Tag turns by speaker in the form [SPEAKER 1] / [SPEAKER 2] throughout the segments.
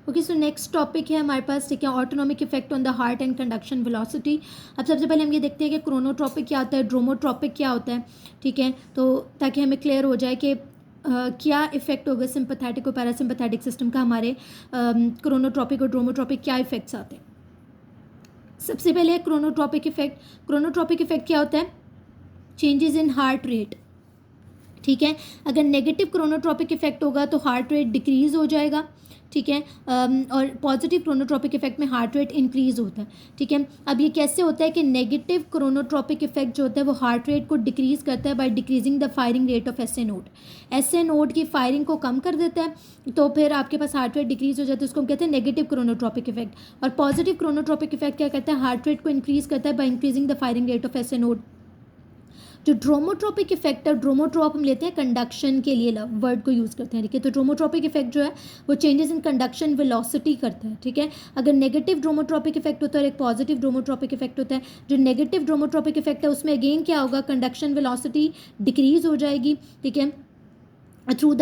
[SPEAKER 1] Okay, so next topic है हमारे पास, ठीक है, autonomic effect on the heart and conduction velocity. अब सबसे पहले हम ये देखते हैं कि क्रोनोट्रॉपिक क्या होता है, ड्रोमोट्रॉपिक क्या होता है, ठीक है, तो ताकि हमें क्लियर हो जाए कि क्या इफेक्ट होगा सिंपैथेटिक और पैरासिम्पैथेटिक सिस्टम का हमारे क्रोनोट्रॉपिक और ड्रोमोट्रॉपिक क्या इफेक्ट्स आते हैं। सबसे पहले क्रोनोट्रॉपिक इफेक्ट। क्रोनोट्रॉपिक इफेक्ट क्या होता है? चेंजेस इन हार्ट रेट, ठीक है। अगर नेगेटिव क्रोनोट्रॉपिक इफेक्ट होगा तो हार्ट रेट डिक्रीज हो जाएगा, ठीक है, और पॉजिटिव क्रोनोट्रॉपिक इफेक्ट में हार्ट रेट इंक्रीज होता है, ठीक है। अब ये कैसे होता है कि नेगेटिव क्रोनोट्रॉपिक इफेक्ट जो होता है वो हार्ट रेट को डिक्रीज करता है bye decreasing the firing rate of S A node. S A node की फायरिंग को कम कर देता है, तो फिर आपके पास हार्ट रेट डिक्रीज हो जाता है, उसको हम कहते हैं नेगेटिव क्रोनोट्रॉपिक इफेक्ट। और पॉजिटिव क्रोनोट्रॉपिक इफेक्ट क्या करता है? हार्ट रेट को इंक्रीज करता है by increasing the firing rate of S A node. जो ड्रोमोट्रॉपिक इफेक्ट है, ड्रोमोट्रॉप हम लेते हैं कंडक्शन के लिए वर्ड को यूज़ करते हैं, ठीक है। तो ड्रोमोट्रॉपिक इफेक्ट जो है वो चेंजेस इन कंडक्शन वेलोसिटी करता है, ठीक है। अगर नेगेटिव ड्रोमोट्रॉपिक इफेक्ट होता है और एक पॉजिटिव ड्रोमोट्रॉपिक इफेक्ट होता है, जो नेगेटिव ड्रोमोट्रॉपिक इफेक्ट है उसमें अगेन क्या होगा? कंडक्शन वेलोसिटी डिक्रीज हो जाएगी, ठीक है, थ्रू द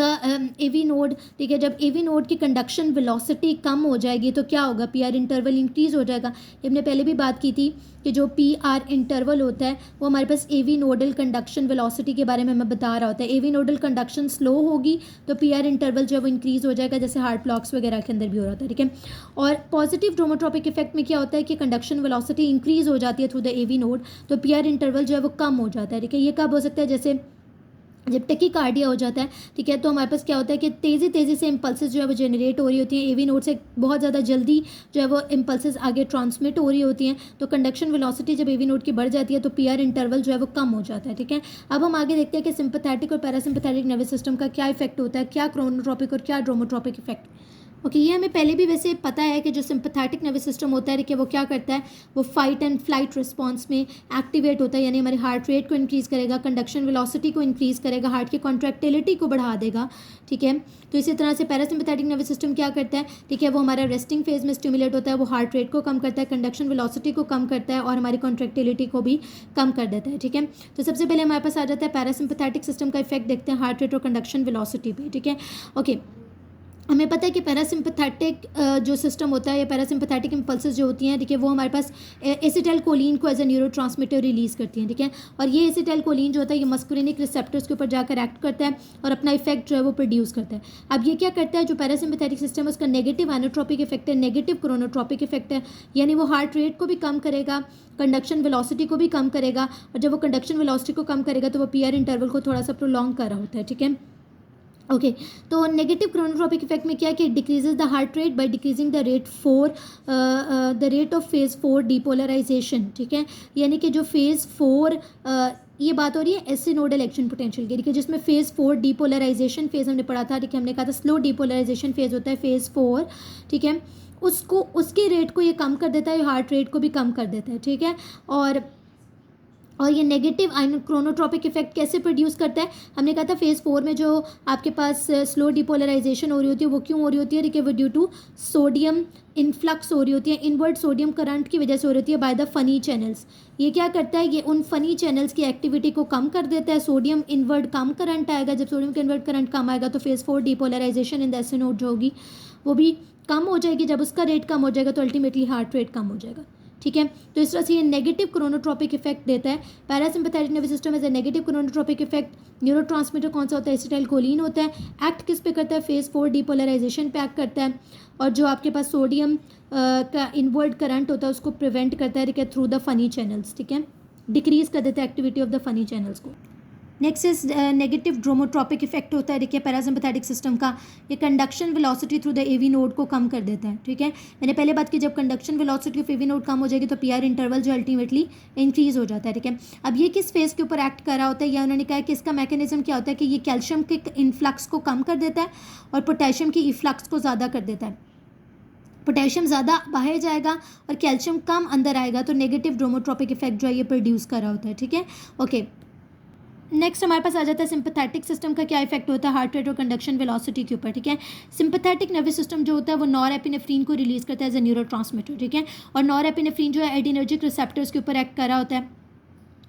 [SPEAKER 1] एवी नोड, ठीक है। जब एवी नोड की कंडक्शन वेलोसिटी कम हो जाएगी तो क्या होगा? पी आर इंटरवल इंक्रीज हो जाएगा। ये हमने पहले भी बात की थी कि जो पी आर इंटरवल होता है वो हमारे पास एवी नोडल कंडक्शन वेलोसिटी के बारे में हमें बता रहा होता है। एवी नोडल कंडक्शन स्लो होगी तो पी आर इंटरवल जो है वो इंक्रीज हो जाएगा, जैसे हार्ट ब्लॉक्स वगैरह के अंदर भी हो रहा था, ठीक है। और पॉजिटिव ड्रोमोट्रॉपिक इफेक्ट में क्या होता है कि कंडक्शन वेलोसिटी इंक्रीज हो जाती है थ्रू द एवी नोड, तो पी आर इंटरवल जो है वो कम हो जाता है, ठीक है। ये कब हो सकता है? जैसे जब टेकीकार्डिया हो जाता है, ठीक है, तो हमारे पास क्या होता है कि तेज़ी से इम्पल्सेस जो है वो जनरेट हो रही होती हैं, एवी नोड से बहुत ज़्यादा जल्दी जो है वो इम्पल्सेस आगे ट्रांसमिट हो रही होती हैं, तो कंडक्शन वेलोसिटी जब एवी नोड की बढ़ जाती है तो पीआर इंटरवल जो है वो कम हो जाता है, ठीक है। अब हम आगे देखते हैं कि सिंपैथेटिक और पैरासिम्पैथेटिक नर्वस सिस्टम का क्या इफेक्ट होता है, क्या क्रोनोट्रॉपिक और क्या ड्रोमोट्रॉपिक इफेक्ट। ओके, ये हमें पहले भी वैसे पता है कि जो सिंपैथेटिक नर्वस सिस्टम होता है कि वो क्या करता है, वो फाइट एंड फ्लाइट रिस्पॉन्स में एक्टिवेट होता है, यानी हमारे हार्ट रेट को इंक्रीज करेगा, कंडक्शन वेलोसिटी को इंक्रीज करेगा, हार्ट की कॉन्ट्रैक्टिलिटी को बढ़ा देगा, ठीक है। तो इसी तरह से पैरासिम्पैथेटिक नर्वस सिस्टम क्या करता है, ठीक है, वो हमारा रेस्टिंग फेज में स्टिमुलेट होता है, वो हार्ट रेट को कम करता है, कंडक्शन वेलोसिटी को कम करता है और हमारी कॉन्ट्रैक्टिलिटी को भी कम कर देता है, ठीक है। तो सबसे पहले हमारे पास आ जाता है पैरासिम्पैथेटिक सिस्टम का इफेक्ट देखते हैं हार्ट रेट और कंडक्शन वेलोसिटी पे, ठीक है। ओके, हमें पता है कि पैरासिम्पैथेटिक जो सिस्टम होता है या पैरासिम्पैथेटिक इम्पल्सेस जो होती हैं, ठीक है, वो हमारे पास एसिटाइलकोलिन को एज ए न्यूरोट्रांसमीटर रिलीज़ करती हैं, ठीक है। और ये एसिटाइलकोलिन जो होता है ये मस्कुलिनिक रिसेप्टर्स के ऊपर जाकर एक्ट करता है और अपना इफेक्ट जो है वो प्रोड्यूस करता है। अब ये क्या करता है, जो पैरासिम्पैथेटिक सिस्टम है उसका नेगेटिव एनोट्रोपिक इफेक्ट है, नेगेटिव क्रोनोट्रोपिक इफेक्ट है, यानी वो हार्ट रेट को भी कम करेगा, कंडक्शन वेलोसिटी को भी कम करेगा, और जब वो कंडक्शन वेलोसिटी को कम करेगा तो वो पीआर इंटरवल को थोड़ा सा प्रोलॉन्ग कर रहा होता है, ठीक है। ओके, तो नेगेटिव क्रोनोट्रॉपिक इफेक्ट में क्या है कि decreases the heart rate by decreasing the rate the rate of phase 4 depolarization, ठीक है, यानी कि जो फेज 4 ये बात हो रही है एस नोडल एक्शन पोटेंशियल की, ठीक है, जिसमें फेज 4 डीपोलराइजेशन फेज हमने पढ़ा था, ठीक है, हमने कहा था स्लो डीपोलराइजेशन फेज होता है फेज 4, ठीक है, उसको उसके रेट को ये कम कर देता है, हार्ट रेट को भी कम कर देता है, ठीक है। और ये नेगेटिव क्रोनोट्रॉपिक इफेक्ट कैसे प्रोड्यूस करता है? हमने कहा था फेज 4 में जो आपके पास स्लो डिपोलराइजेशन हो रही होती है वो क्यों हो रही होती है, कि वो ड्यू टू सोडियम इनफ्लक्स हो रही होती है, इनवर्ट सोडियम करंट की वजह से हो रही होती है बाय द फनी चैनल्स। ये क्या करता है, ये उन फनी चैनल्स की एक्टिविटी को कम कर देता है, सोडियम इनवर्ट कम करंट आएगा, जब सोडियम का इनवर्ट करंट कम आएगा तो phase 4 depolarization in the S node जो होगी वो भी कम हो जाएगी, जब उसका रेट कम हो जाएगा तो अल्टीमेटली हार्ट रेट कम हो जाएगा, ठीक है। तो इस तरह से ये नेगेटिव क्रोनोट्रॉपिक इफेक्ट देता है। Parasympathetic nervous system as a negative chronotropic effect, neurotransmitter कौन सा होता है? एसिटाइलकोलिन होता है। एक्ट किस पे करता है? फेज 4 डीपोलराइजेशन पे एक्ट करता है, और जो आपके पास सोडियम का इनवर्ट करंट होता है उसको प्रिवेंट करता है थ्रू द फनी चैनल्स, ठीक है, डिक्रीज कर देता है activity of the funny channels को। Next is negative dromotropic effect होता है, देखिए, पैरासिम्पैथेटिक सिस्टम का, ये conduction velocity through the AV node को कम कर देता है, ठीक है। मैंने पहले बात की जब conduction velocity of AV node कम हो जाएगी तो पीआर इंटरवल जो अल्टीमेटली इंक्रीज हो जाता है, ठीक है। अब ये किस फेज के ऊपर एक्ट कर रहा होता है, या उन्होंने कहा कि इसका मैकेनिज्म क्या होता है कि ये कैल्शियम के इनफ्लक्स को कम कर देता है और पोटेशियम की इफ्लक्स को ज़्यादा कर देता है। पोटेशियम ज़्यादा बाहर जाएगा और कैल्शियम कम अंदर आएगा, तो नेगेटिव ड्रोमोट्रॉपिक इफेक्ट जो है ये प्रोड्यूस कर रहा होता है, ठीक है। ओके, नेक्स्ट हमारे पास आ जाता है सिंपैथेटिक सिस्टम का क्या इफेक्ट होता है हार्ट रेट और कंडक्शन वेलोसिटी के ऊपर, ठीक है। सिंपैथेटिक नर्वस सिस्टम जो होता है वो नॉरएपिनेफ्रिन को रिलीज करता है एज ए न्यूरोट्रांसमीटर, ठीक है, और नॉरएपिनेफ्रिन जो है एडिनर्जिक रिसेप्टर्स के ऊपर एक्ट कर रहा होता है,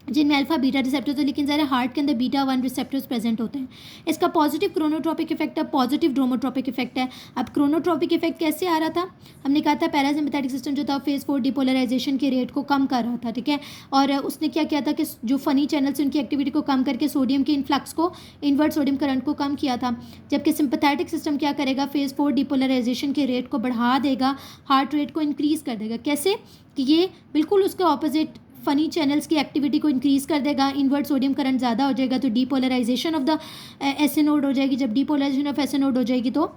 [SPEAKER 1] जिनमें अल्फा बीटा रिसेप्टर्स है, लेकिन ज़रा हार्ट के अंदर बीटा 1 रिसेप्टर्स प्रेजेंट होते हैं। इसका पॉजिटिव क्रोनोट्रोपिक इफेक्ट है, पॉजिटिव ड्रोमोट्रोपिक इफेक्ट है। अब क्रोनोट्रोपिक इफेक्ट कैसे आ रहा था? हमने कहा था पैरासिम्पैथेटिक सिस्टम जो था फेज 4 डिपोलराइजेशन के रेट को कम कर रहा था, ठीक है। और उसने क्या किया था कि जो फनी चैनल्स उनकी एक्टिविटी को कम करके सोडियम के इन्फ्लक्स को, इन्वर्ट सोडियम करंट को कम किया था। जबकि सिंपैथेटिक सिस्टम क्या करेगा? फेज 4 डिपोलराइजेशन के रेट को बढ़ा देगा, हार्ट रेट को इंक्रीज़ कर देगा। कैसे? कि ये बिल्कुल उसके ऑपोजिट फनी चैनल्स की एक्टिविटी को इंक्रीज़ कर देगा, इन्वर्ट सोडियम करंट ज़्यादा हो जाएगा तो डीपोलराइजेशन ऑफ द एसिनोड हो जाएगी। जब डीपोलराइजेशन ऑफ एसिनोड हो जाएगी तो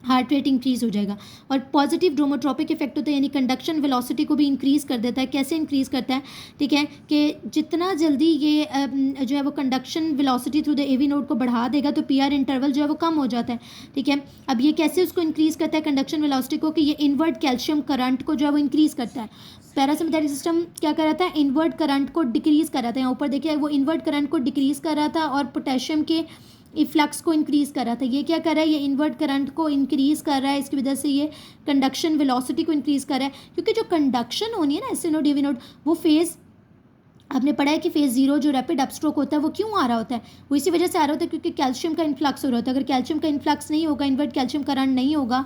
[SPEAKER 1] हार्ट रेट इंक्रीज़ हो जाएगा। और पॉजिटिव ड्रोमोट्रोपिक इफेक्ट होता है, यानी कंडक्शन वेलोसिटी को भी इंक्रीज़ कर देता है। कैसे इंक्रीज़ करता है? ठीक है, कि जितना जल्दी ये जो है वो conduction velocity through the AV node को बढ़ा देगा तो पीआर इंटरवल जो है वो कम हो जाता है, ठीक है। अब ये कैसे उसको इंक्रीज़ करता है कंडक्शन वेलोसिटी को? कि ये इनवर्ट कैल्शियम करंट को जो है वो इंक्रीज़ करता है। पैरासिम्पैथेटिक सिस्टम क्या कर रहा था? इनवर्ट करंट को डिक्रीज़ कर रहा था। यहाँ ऊपर देखिए वो इनवर्ट करंट को डिक्रीज़ कर रहा था और पोटेशियम के इफ्लक्स को इंक्रीज़ कर रहा था। ये क्या कर रहा है? ये इनवर्ट करंट को इंक्रीज़ कर रहा है, इसकी वजह से ये कंडक्शन वेलोसिटी को इंक्रीज़ कर रहा है। क्योंकि जो कंडक्शन होनी है ना एस नोड एवी नोड, वो फेज़ आपने पढ़ा है कि फेज़ 0 जो रैपिड अपस्ट्रोक होता है वो क्यों आ रहा होता है? वो इसी वजह से आ रहा होता है क्योंकि कैल्शियम का इन्फ्लक्स हो रहा होता है। अगर कैल्शियम का इन्फ्लक्स नहीं होगा, इन्वर्ट कैल्शियम करंट नहीं होगा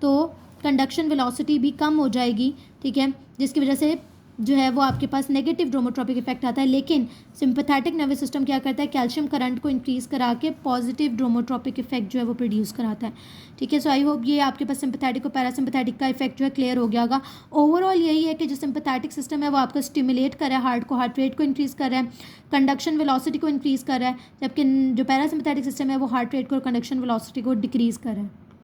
[SPEAKER 1] तो कंडक्शन वेलोसिटी भी कम हो जाएगी, ठीक है, जिसकी वजह से जो है वो आपके पास नेगेटिव ड्रोमोट्रोपिक इफेक्ट आता है। लेकिन सिंपैथेटिक नर्वस सिस्टम क्या करता है? कैल्शियम करंट को इंक्रीज़ करा के पॉजिटिव ड्रोमोट्रोपिक इफेक्ट जो है वो प्रोड्यूस कराता है, ठीक है। सो आई होप ये आपके पास सिंपैथेटिक और पैरासिम्पैथेटिक का इफेक्ट जो है क्लियर हो गया होगा। ओवरऑल यही है कि जो सिंपैथेटिक सिस्टम है वो आपका स्टिमुलेट कर रहा है हार्ट को, हार्ट रेट को इंक्रीज़ कर रहा है, कंडक्शन वेलोसिटी को इंक्रीज़ कर रहा है, जबकि जो पैरासिम्पैथेटिक सिस्टम है वो हार्ट रेट को और कंडक्शन वेलोसिटी को डिक्रीज़ कर रहा है।